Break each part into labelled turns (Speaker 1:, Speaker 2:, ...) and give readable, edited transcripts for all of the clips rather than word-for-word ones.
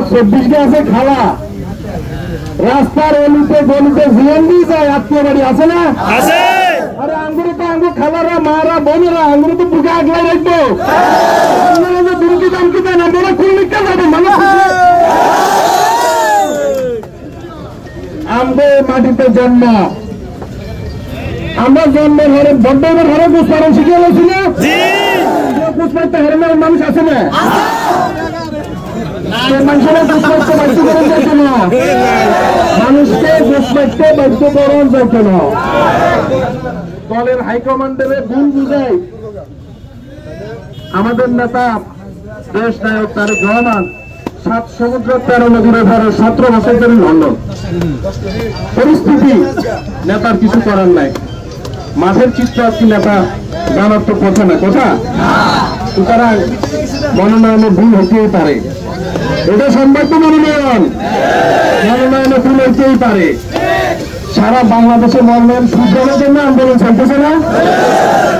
Speaker 1: 24 আছে খালা রাস্তার অলিতে গলিতে জিএনডি যায় আত্মীয় বাড়ি আছে না আছে আরে আঙ্গুরে তো আঙ্গুর খালারা মারা বোনেরা আঙ্গুরে তো বুকে আগলাই রাখবো আপনারা যে দুর্গি দামকি দেন আমরা কোন লিখতে যাবো মানুষ আমাদের মাটিতে জন্ম আমরা জন্মের হারে বড্ডের হারে পুষ্পারণ শিখে গেছি না পুষ্পারটা হারে মানুষ আছে না মানুষকে পুষ্পারতে বাধ্যকরণ যাইত না দলের হাইকমান্ডের ভুল বুঝাই আমাদের নেতা দেশ নায়ক তারেক রহমান 7 সমুদ্র 13 নদীর ধারে 17 বছর ধরে লন্ডন পরিস্থিতি নেতার কিছু করার নাই মাঠের চিত্র কি নেতা জানার তো কথা না কথা সুতরাং মনোনয়নে ভুল হতেই পারে এটা সম্ভাব্য মনোনয়নে ভুল হতেই পারে সারা বাংলাদেশে মনোনয়ন সুযোগের জন্য আন্দোলন চলতেছে না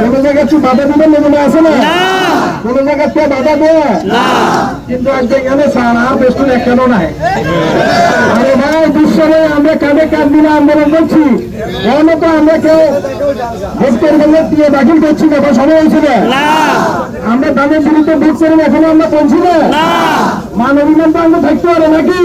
Speaker 1: কোন জায়গায় কি বাধা দিবেন মনে আছে না কোন জায়গায় কে বাধা দেয় কিন্তু এখানে সারা বেশি এখনো নাই আরে ভাই দুঃসমে আমরা কাঁধে কাঁধ দিলে আন্দোলন করছি এখনো তো আমরা কেউ ভোট করবো দিয়ে দাখিল করছি না সময় হয়েছে না আমরা দামের বিরুদ্ধে ভোট করি এখনো আমরা পৌঁছি না মানবিক তো আমরা থাকতে পারে নাকি